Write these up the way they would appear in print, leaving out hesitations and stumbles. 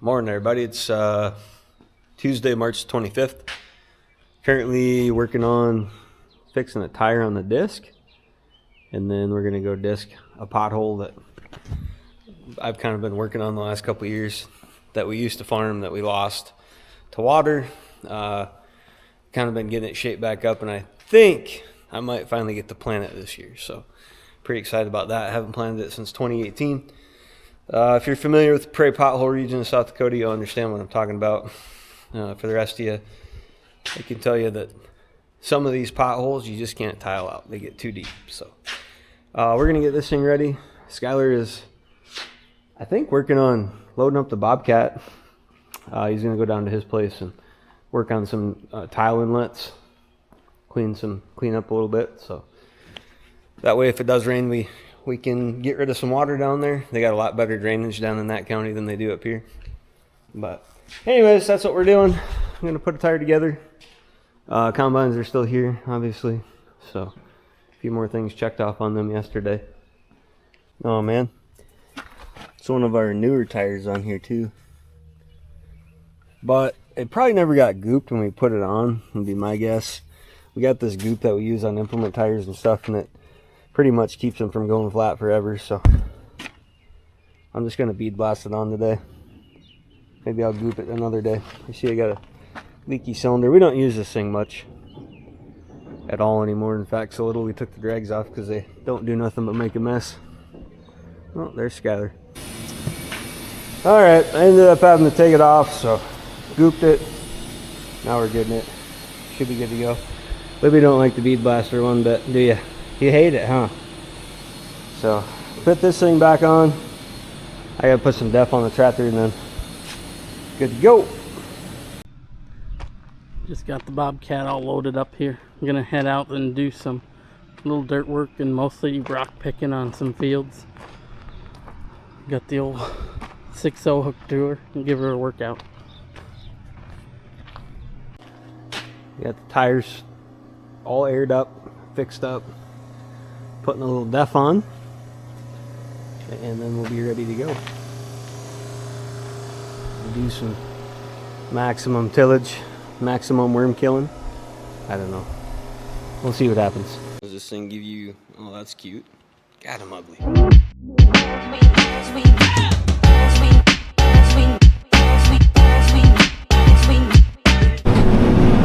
Morning, everybody. It's Tuesday, March 25th. Currently working on fixing a tire on the disc, and then we're going to go disc a pothole that I've kind of been working on the last couple of years that we used to farm that we lost to water. Kind of been getting it shaped back up, and I think I might finally get to plant it this year. So pretty excited about that. I haven't planted it since 2018. If you're familiar with the prairie pothole region of South Dakota, you'll understand what I'm talking about. For the rest of you, I can tell you that some of these potholes you just can't tile out. They get too deep. So we're going to get this thing ready. Skylar is, I think, working on loading up the Bobcat. He's going to go down to his place and work on some tile inlets, clean up a little bit. So that way, if it does rain, we can get rid of some water down there. They got a lot better drainage down in that county than they do up here. But anyways, that's what we're doing. I'm going to put a tire together. Combines are still here, obviously. So a few more things checked off on them yesterday. Oh, man. It's one of our newer tires on here, too. But it probably never got gooped when we put it on, would be my guess. We got this goop that we use on implement tires and stuff, and it pretty much keeps them from going flat forever. So I'm just going to bead blast it on today. Maybe I'll goop it another day. You see I got a leaky cylinder. We don't use this thing much at all anymore. In fact, so little we took the drags off because they don't do nothing but make a mess. Oh, there's Skylar. Alright, I ended up having to take it off, so gooped it. Now we're getting it. Should be good to go. Libby don't like the bead blaster one bit, do you? You hate it, huh? So put this thing back on. I gotta put some def on the tractor and then good to go. Just got the Bobcat all loaded up here. I'm gonna head out and do some little dirt work and mostly rock picking on some fields. Got the old 6.0 hooked to her and give her a workout. Got the tires all aired up, fixed up. Putting a little def on, and then we'll be ready to go. We'll do some maximum tillage, maximum worm killing. I don't know. We'll see what happens. Does this thing give you? Oh, that's cute. God, I'm ugly. I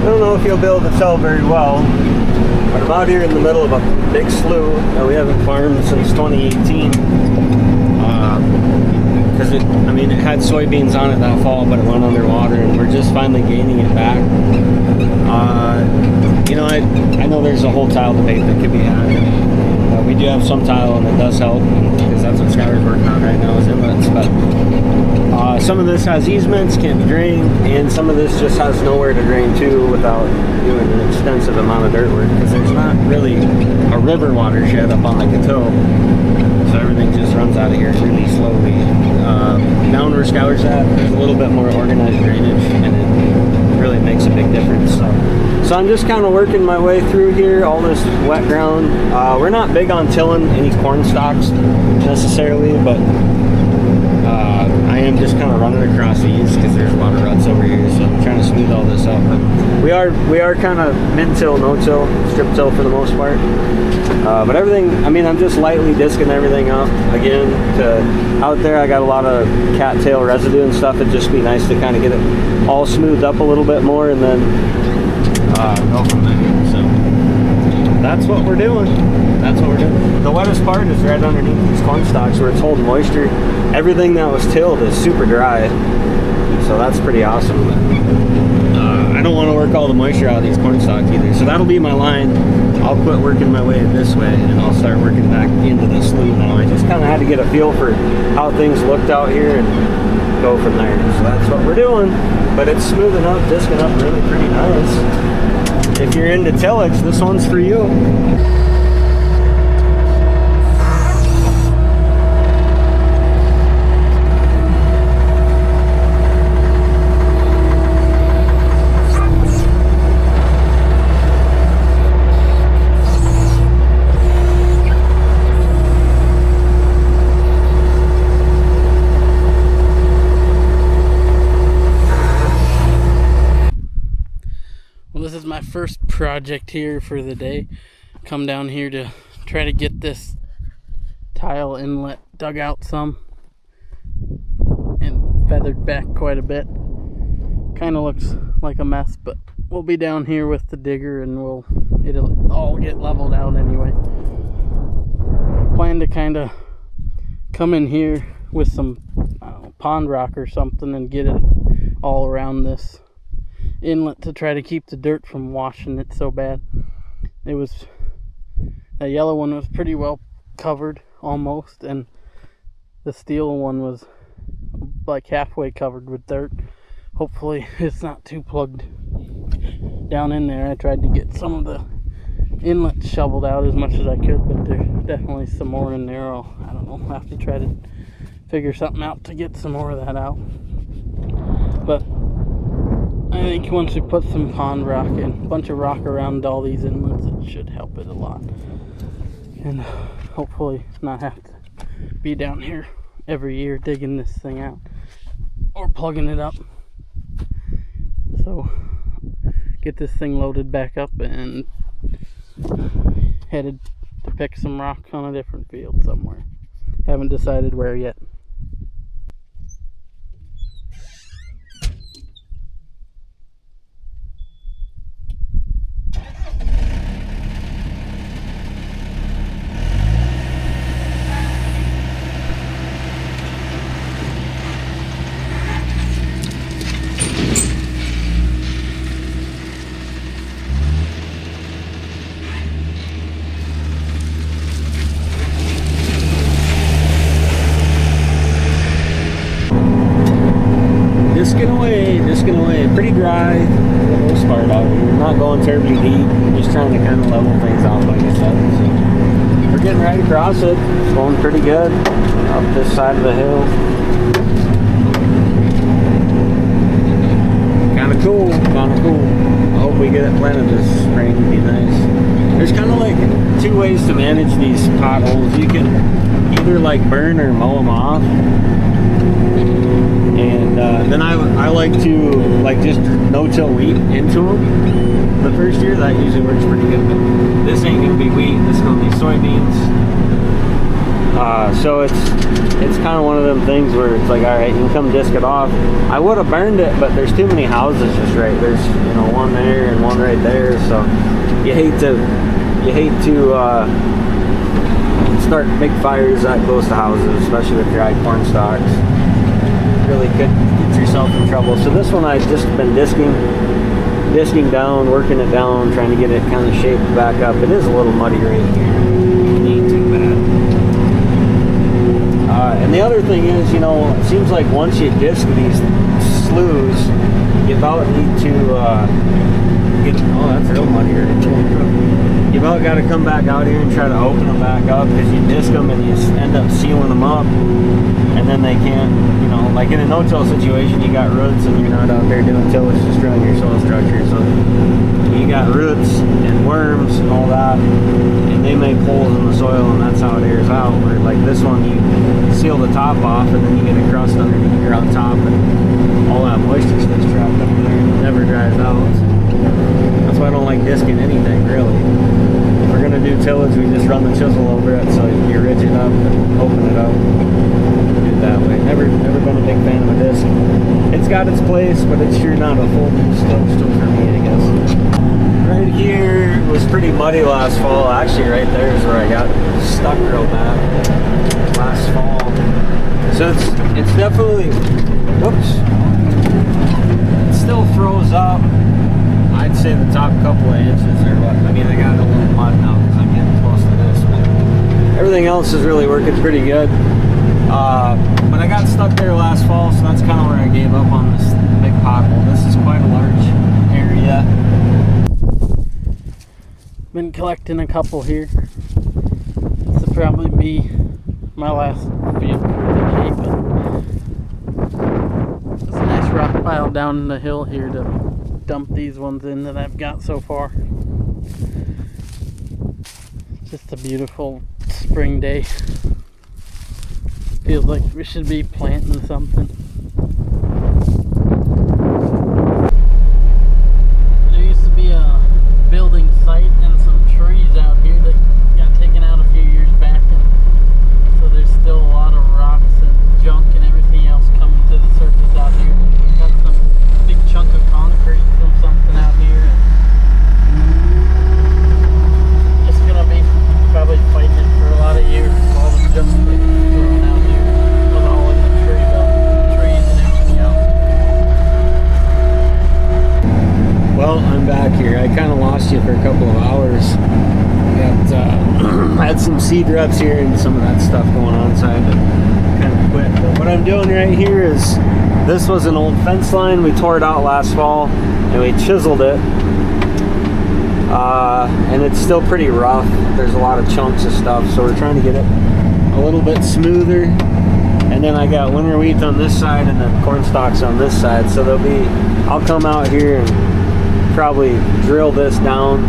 don't know if you'll be able to tell very well, but I'm out here in the middle of a big slough that we haven't farmed since 2018. Because it had soybeans on it that fall, but it went underwater, and we're just finally gaining it back. I know there's a whole tile debate that could be had. We do have some tile, and it does help, because that's what Skylar's working on right now is inlets. But some of this has easements, can't be drained, and some of this just has nowhere to drain to without doing an extensive amount of dirt work, because there's not really a river watershed up on the Coteau, so everything just runs out of here really slowly. Down where Skylar's at, there's a little bit more organized drainage, and it really makes a big difference. So I'm just kind of working my way through here, all this wet ground. We're not big on tilling any corn stalks necessarily, but I am just kind of running across these because there's a lot of ruts over here, so I'm trying to smooth all this out. But we are kind of mid-till, no-till, strip-till for the most part. But everything, I'm just lightly disking everything up. Again, out there I got a lot of cattail residue and stuff. It'd just be nice to kind of get it all smoothed up a little bit more and then go from there. So that's what we're doing. The wettest part is right underneath these corn stalks where it's holding moisture. Everything that was tilled is super dry, so that's pretty awesome. But, I don't want to work all the moisture out of these corn stalks either, so that'll be my line. I'll quit working my way this way, and I'll start working back into the slough now. I just kind of had to get a feel for how things looked out here and go from there. So that's what we're doing. But it's smoothing up, disking up really pretty nice. If you're into tillage, this one's for you. my first project here for the day. Come down here to try to get this tile inlet dug out some and feathered back quite a bit. Kind of looks like a mess, but we'll be down here with the digger and it'll all get leveled out anyway. Plan to kind of come in here with some pond rock or something and get it all around this inlet to try to keep the dirt from washing it so bad. The yellow one was pretty well covered almost, and the steel one was like halfway covered with dirt. Hopefully it's not too plugged down in there. I tried to get some of the inlet shoveled out as much as I could, but there's definitely some more in there. I don't know, I'll have to try to figure something out to get some more of that out. But I think once we put some pond rock in, a bunch of rock around all these inlets, it should help it a lot. And hopefully not have to be down here every year digging this thing out or plugging it up. So get this thing loaded back up and headed to pick some rock on a different field somewhere. Haven't decided where yet. Disking away, pretty dry for the most part out here. Not going terribly deep, just trying to kind of level things out, like I said. So we're getting right across it. It's going pretty good up this side of the hill. Kind of cool, I hope we get it planted this spring. It'd be nice. There's kind of like two ways to manage these potholes. You can either like burn or mow them off. And then I like to just no-till wheat into them the first year. That usually works pretty good. But this ain't gonna be wheat. This is gonna be soybeans. So it's kind of one of them things where it's like, all right, you can come disc it off. I would have burned it, but there's too many houses just right. There's one there and one right there. So you hate to start big fires that close to houses, especially with dry corn stalks. Really could get yourself in trouble. So this one I've just been disking down, working it down, trying to get it kind of shaped back up. It is a little muddy right here. It ain't too bad. And the other thing is, it seems like once you disc these sloughs, you about need to that's real muddy right there. You about got to come back out here and try to open them back up, because you disc them and you end up sealing them up, and then they can't, like in a no-till situation, you got roots and you're not out there doing tillage, destroying your soil structure. So you got roots and worms and all that, and they make holes in the soil, and that's how it airs out. Where like this one, you seal the top off, and then you get a crust underneath here on top, and all that moisture stays trapped up there and it never dries out. That's why I don't like disking anything, really. If we're gonna do tillage, we just run the chisel over it so you ridge it up and open it up. Do it that way. Never been a big fan of a disc. It's got its place, but it's sure not a full still for me, I guess. Right here was pretty muddy last fall. Actually, right there is where I got stuck real bad last fall. So it's definitely, whoops. It still froze up. I'd say the top couple of inches or what. I mean, I got a little mud now because I'm getting close to this, but everything else is really working pretty good. But I got stuck there last fall, so that's kind of where I gave up on this big pothole. This is quite a large area. Been collecting a couple here. This will probably be my last field for the day, but it's a nice rock pile down the hill here to dump these ones in that I've got so far. Just a beautiful spring day. Feels like we should be planting something. There used to be a for a couple of hours. I had some seed reps here and some of that stuff going on, so I had to kind of quit. But what I'm doing right here is, this was an old fence line. We tore it out last fall and we chiseled it. And it's still pretty rough. There's a lot of chunks of stuff, so we're trying to get it a little bit smoother. And then I got winter wheat on this side and then corn stalks on this side. So I'll come out here and probably drill this down.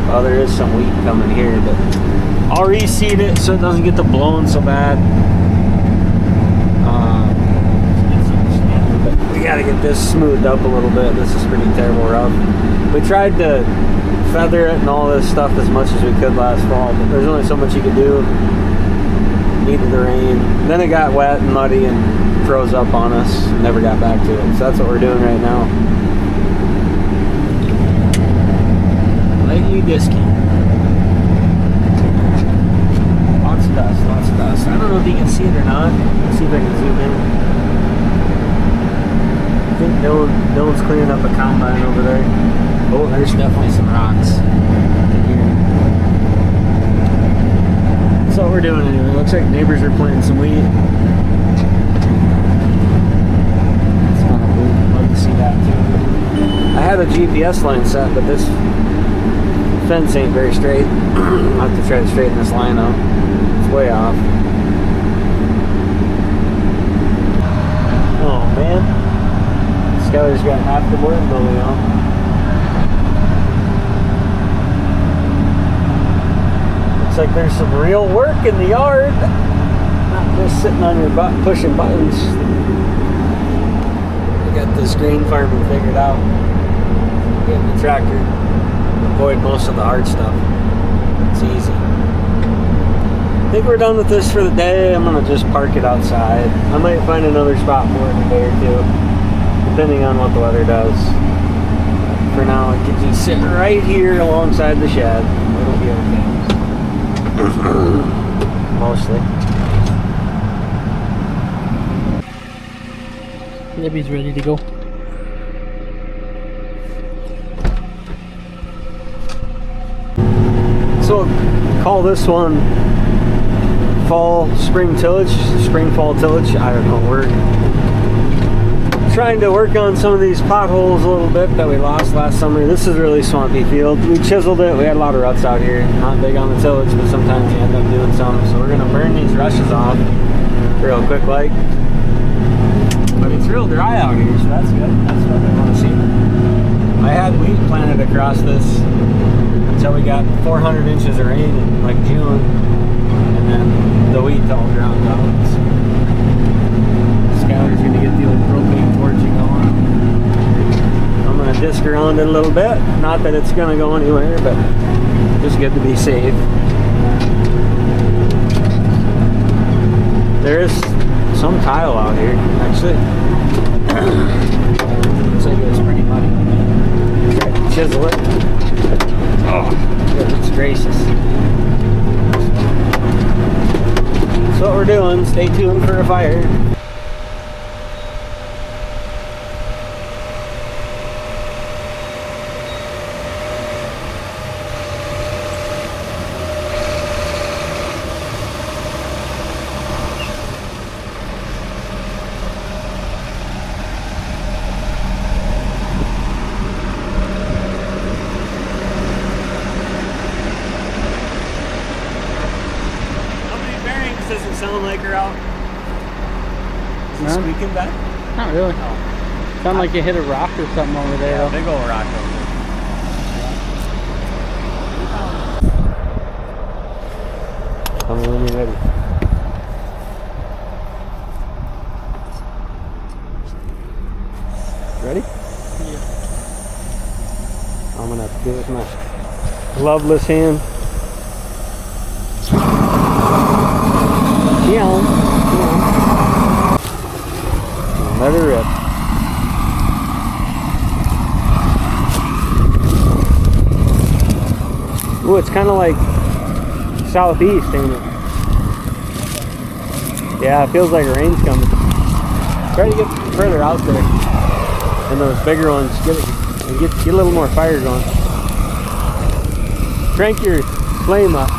Well, there is some wheat coming here, but I'll reseed it so it doesn't get to blowing so bad. But we gotta get this smoothed up a little bit. This is pretty terrible rough. We tried to feather it and all this stuff as much as we could last fall, but there's only so much you can do. Needed the rain. Then it got wet and muddy and froze up on us. Never got back to it. So that's what we're doing right now. Lightly disky. Lots of dust, lots of dust. I don't know if you can see it or not. Let's see if I can zoom in. I think Dylan's cleaning up a combine over there. Oh, there's definitely some rocks in here. That's what we're doing anyway. Looks like neighbors are planting some wheat. It's kind of cool. Love to see that too. I had a GPS line set, but this fence ain't very straight. I'll have to try to straighten this line out. It's way off. Oh man. Skylar's got half the board building on. Looks like there's some real work in the yard. Not just sitting on your butt pushing buttons. We got this grain farming figured out. Getting the tractor. Avoid most of the hard stuff. It's easy. I think we're done with this for the day. I'm gonna just park it outside. I might find another spot for it in a day or two, depending on what the weather does. For now, it can just sit right here alongside the shed. It'll be okay. Mostly. Libby's ready to go. So call this one spring fall tillage. I don't know. We're trying to work on some of these potholes a little bit that we lost last summer. This is a really swampy field. We chiseled it. We had a lot of ruts out here. Not big on the tillage, but sometimes you end up doing some. So we're gonna burn these rushes off real quick like. But it's real dry out here, so that's good. That's what I want to see. I had wheat planted across this until we got 400 inches of rain in like June, and then the wheat all drowned out. So Skylar's gonna get the old propane torch going. I'm gonna disc around it a little bit. Not that it's gonna go anywhere, but just good to be safe. There is some tile out here, actually. Looks like it was pretty muddy. Try to chisel it. Oh, goodness gracious. That's what we're doing. Stay tuned for a fire. Doesn't sound like her out. Is it squeaking back? Not really. Oh. Sound like you hit a rock or something over there. Yeah, big old rock over there. Tell me when you're ready. Ready? Yeah. I'm gonna have to do it with my gloveless hand. Yeah. Let her rip. Ooh, it's kind of like southeast, ain't it? Yeah, it feels like rain's coming. Try to get further out there. And those bigger ones, get a little more fire going. Crank your flame up.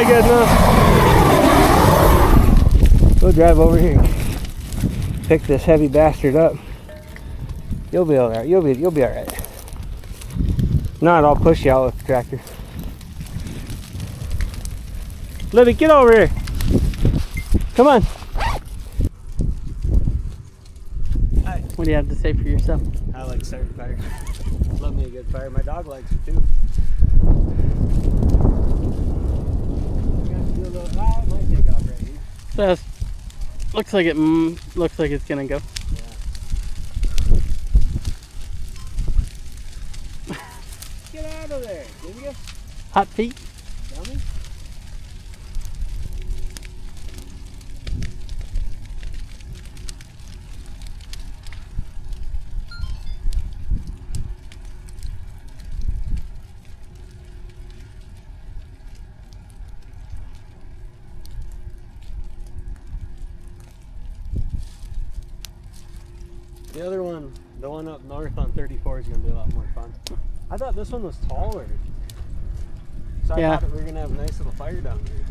Good enough. We'll drive over here and pick this heavy bastard up. You'll be alright. You'll be alright. Not, I'll push you out with the tractor. Libby, get over here. Come on. Hi. What do you have to say for yourself? I like starting fire. Love me a good fire. My dog likes it too. Fast. Looks like it's gonna go. Yeah. Get out of there, didn't you? Hot feet. Dummy. The other one, the one up north on 34 is going to be a lot more fun. I thought this one was taller. So I thought we were going to have a nice little fire down there.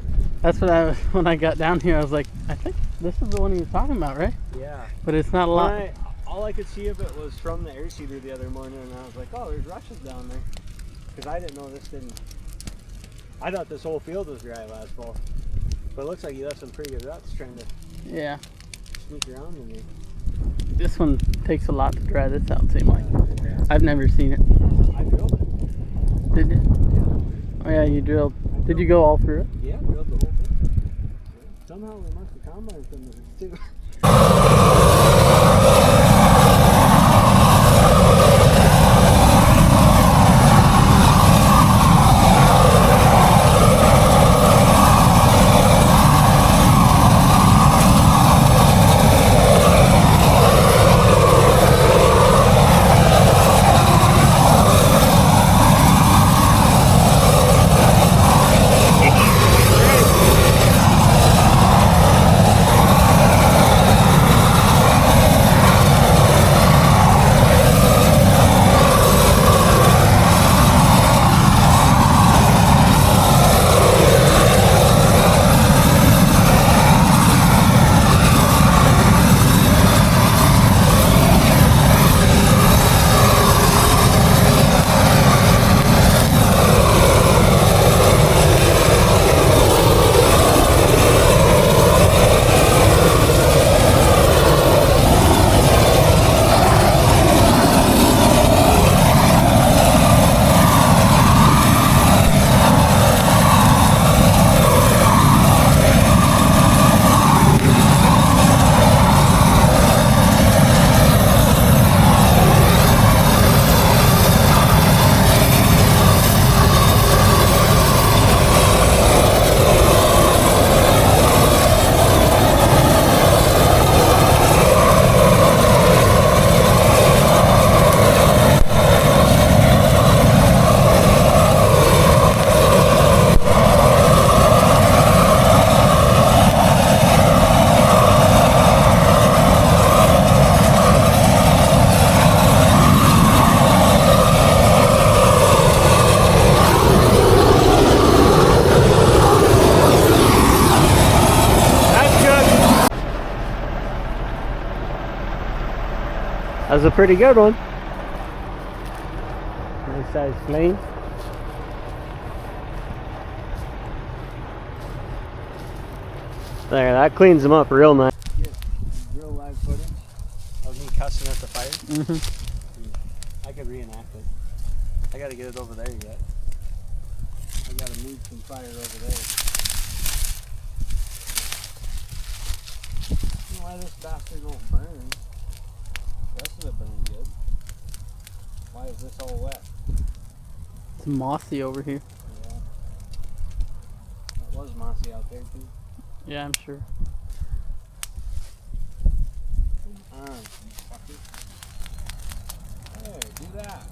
That's what when I got down here, I was like, I think this is the one you were talking about, right? Yeah. But it's not a lot. All I could see of it was from the air seeder the other morning, and I was like, oh, there's rushes down there. Because I didn't know this didn't... I thought this whole field was dry last fall. But it looks like you left some pretty good ruts trying to sneak around in here. This one takes a lot to dry this out, seem like. I've never seen it. I drilled it. Did you? Oh yeah, you drilled. Did you go all through it? Yeah, I drilled the whole thing. Yeah. Somehow we must have combined some of this too. That's a pretty good one. Nice size flame. There, that cleans them up real nice. Get real live footage of me cussing at the fire. I could reenact it. I gotta get it over there yet. I gotta move some fire over there. I don't know why this bastard won't burn. The rest of it burned good. Why is this all wet? It's mossy over here. Yeah. It was mossy out there too. Yeah, I'm sure. You fucker. Hey, do that.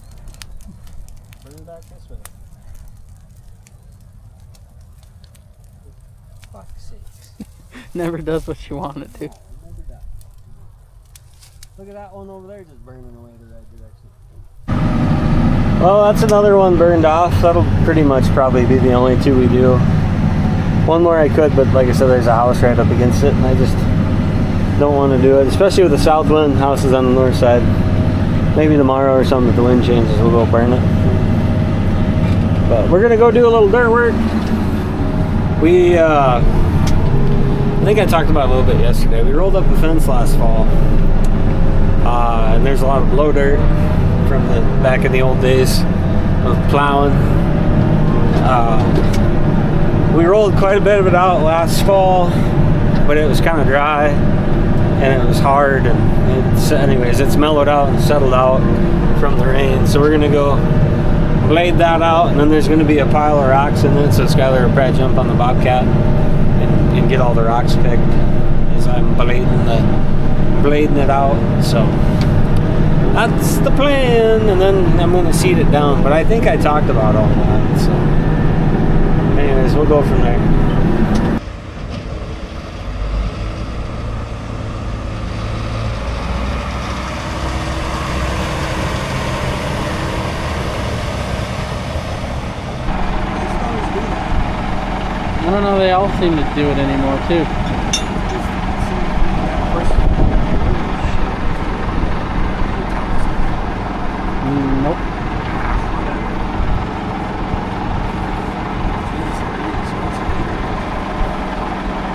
Bring it back this way. For fuck's sakes. Never does what you want it to. No, never does. Look at that one over there just burning away the right direction. Well, that's another one burned off. That'll pretty much probably be the only two we do. One more I could, but like I said, there's a house right up against it, and I just don't want to do it, especially with the south wind. House is on the north side. Maybe tomorrow or something, if the wind changes, we'll go burn it. But we're gonna go do a little dirt work. We, I think I talked about it a little bit yesterday. We rolled up a fence last fall, and there's a lot of blow dirt from the back in the old days of plowing. We rolled quite a bit of it out last fall, but it was kind of dry and it was hard, and it's mellowed out and settled out from the rain. So we're gonna go blade that out, and then there's gonna be a pile of rocks in it, so Skylar will probably jump on the Bobcat and get all the rocks picked as I'm blading it out. So that's the plan, and then I'm gonna seed it down, but I think I talked about all that. So anyways, we'll go from there. I don't know, they all seem to do it anymore too. Nope.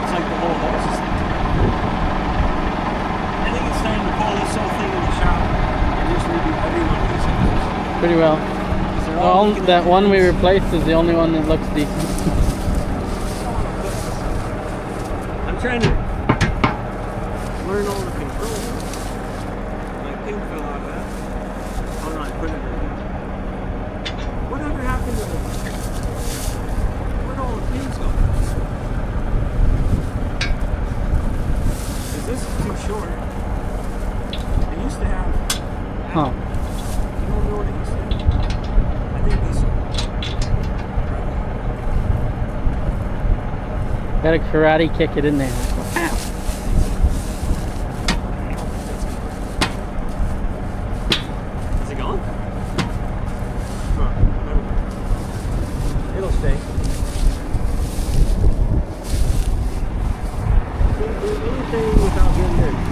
It's like the whole house is I think it's time to pull this whole thing in the shop and just redo every one of these things. Pretty well. Well, that one we replaced is the only one that looks decent. I'm trying to learn all the controls. My pin fell out of that. Oh no, I put it in. Whatever happened to the... Where'd all the pins go? Because this is too short. It used to have... Huh. You don't know what it used to have? I think these are... Gotta karate kick it in there. Is it gone? Huh, never mind. It'll stay. Can't do anything without getting dirty.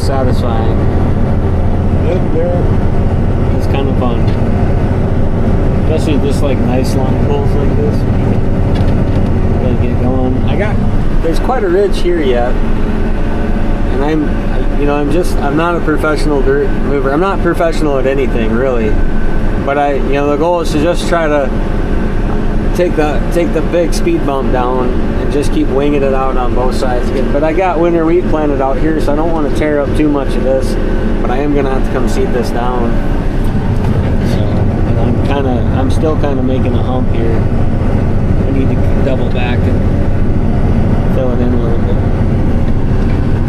satisfying. Good dirt is kind of fun. Especially just like nice long pulls like this. Really get going. There's quite a ridge here yet. And I'm not a professional dirt mover. I'm not professional at anything really. But the goal is to just try to take the big speed bump down and just keep winging it out on both sides. But I got winter wheat planted out here, so I don't want to tear up too much of this. But I am gonna have to come seed this down. So, and I'm still kind of making a hump here. I need to double back and fill it in a little bit.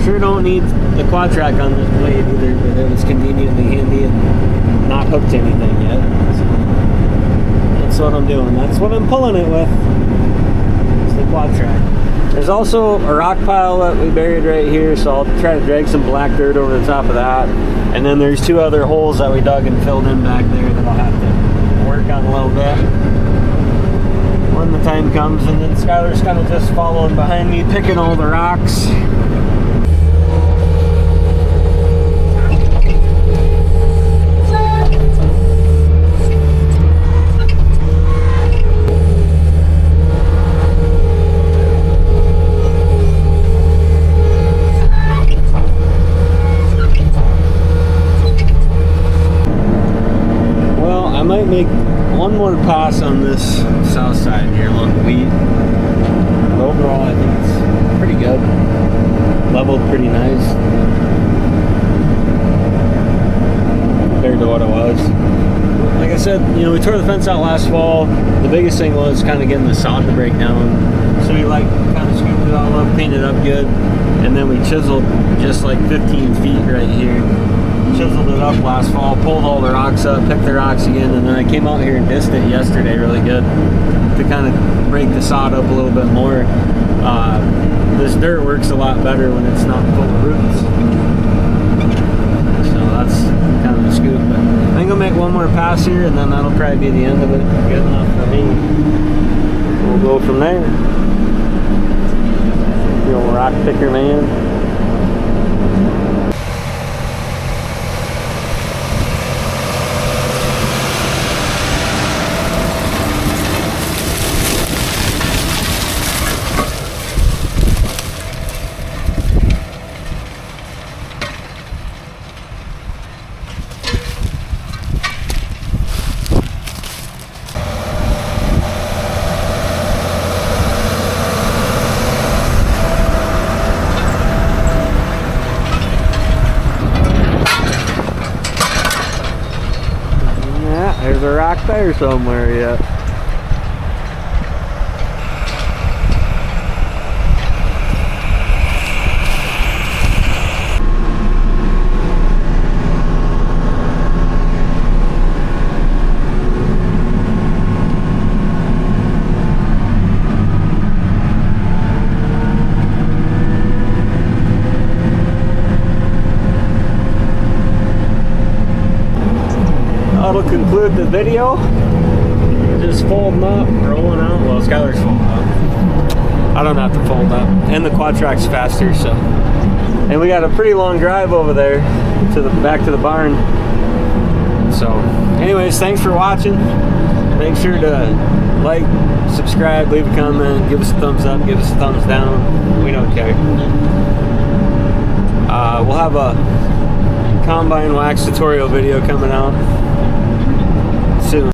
Sure don't need the quad track on this blade either, but it was conveniently handy and not hooked to anything yet. So that's what I'm doing. That's what I'm pulling it with. It's the quad track. There's also a rock pile that we buried right here, so I'll try to drag some black dirt over the top of that. And then there's 2 other holes that we dug and filled in back there that I'll have to work on a little bit when the time comes. And then Skylar's kind of just following behind me, picking all the rocks. I might make one more pass on this south side here along the wheat. But overall, I think it's pretty good. Leveled pretty nice compared to what it was. Like I said, we tore the fence out last fall. The biggest thing was kind of getting the sod to break down. So we kind of scooped it all up, cleaned it up good, and then we chiseled just like 15 feet right here. Chiseled it up last fall, pulled all the rocks up, picked the rocks again, and then I came out here and dissed it yesterday really good to kind of break the sod up a little bit more. This dirt works a lot better when it's not full of roots. So that's kind of the scoop. But I think I'll make one more pass here, and then that'll probably be the end of it. Good enough for me. We'll go from there. The old rock picker man. There's a rock there somewhere yet. That'll conclude the video. Just folding up, rolling out. Well, Skylar's folding up. I don't have to fold up. And the quad track's faster, so. And we got a pretty long drive over there back to the barn. So, anyways, thanks for watching. Make sure to like, subscribe, leave a comment, give us a thumbs up, give us a thumbs down. We don't care. We'll have a combine wax tutorial video coming out.